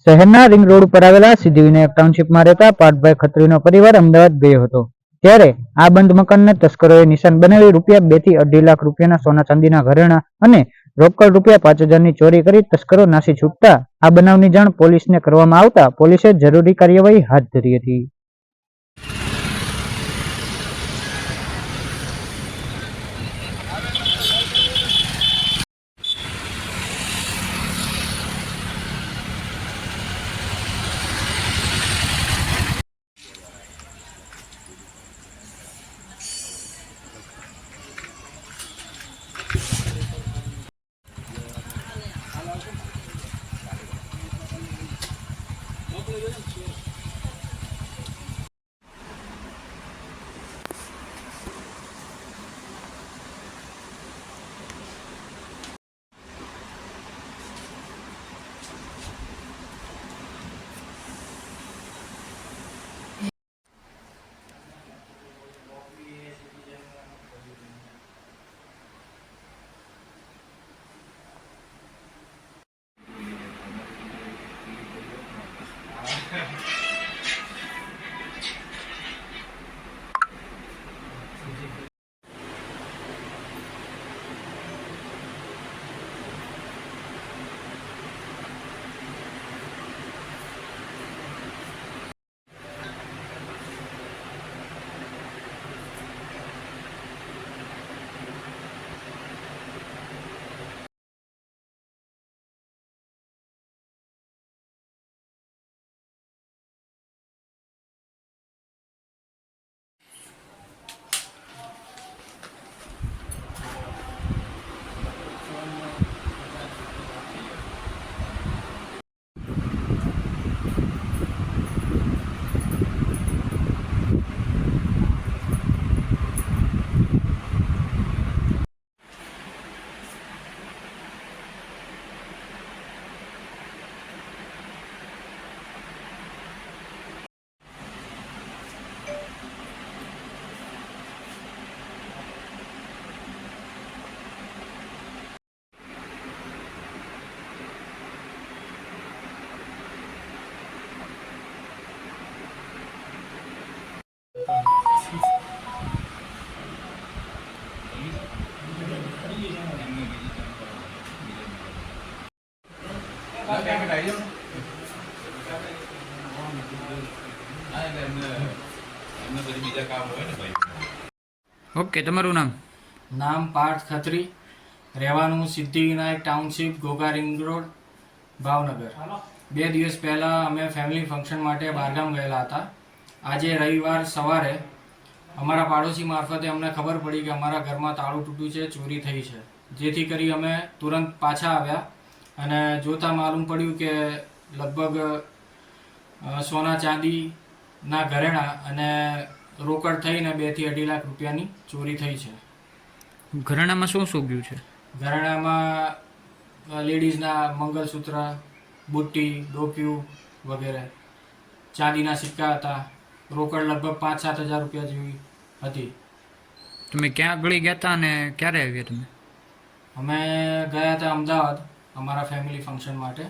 શહેરના ring road ઉપર આવેલા સિદ્ધિવિનાયક ટાઉનશીપમાં રહેતા પાર્થભાઈ ખત્રીનો પરિવાર અમદાવાદ ગયો હતો, ત્યારે આ બંધ મકાનને તસ્કરોએ નિશાન બનાવી ₹2 થી 2.5 લાખ રૂપિયાના સોના ચાંદીના ઘરેણાં અને રોકડ ₹5,000ની ચોરી કરી તસ્કરો નાસી છૂટતા આ બનાવની જાણ પોલીસને કરવામાં આવતા પોલીસે જરૂરી કાર્યવાહી હાથ ધરી હતી. ઓકે, તમારું નામ? નામ પાર્થ ખત્રી, રહેવાનું Siddhivinayak township, Ghogha ring road, Bhavnagar. 2 દિવસ પહેલાં અમે ફેમિલી ફંક્શન માટે બહારગામ ગયેલા હતા. આજે રવિવાર સવારે અમારા પાડોશી મારફતે અમને ખબર પડી કે અમારા ઘરમાં તાળું તૂટ્યું છે, ચોરી થઈ છે. જેથી કરી અમે તુરંત પાછા આવ્યા અને જોતાં માલુમ પડ્યું કે લગભગ સોના ચાંદીના ઘરેણાં અને રોકડ થઈને 2 થી 2.5 લાખ રૂપિયાની ચોરી થઈ છે. ઘરેણામાં શું શું ગયું છે? ઘરેણામાં લેડીઝના મંગલસૂત્ર, બુટ્ટી, ડોક્યુ વગેરે, ચાંદીના સિક્કા હતા, રોકડ લગભગ 5-7 હજાર રૂપિયા જેવી હતી. તમે ક્યાં આગળ ગયા હતા અને ક્યારે આવ્યા તમે? અમે ગયા હતા અમદાવાદ અમારા ફેમિલી ફંક્શન માટે.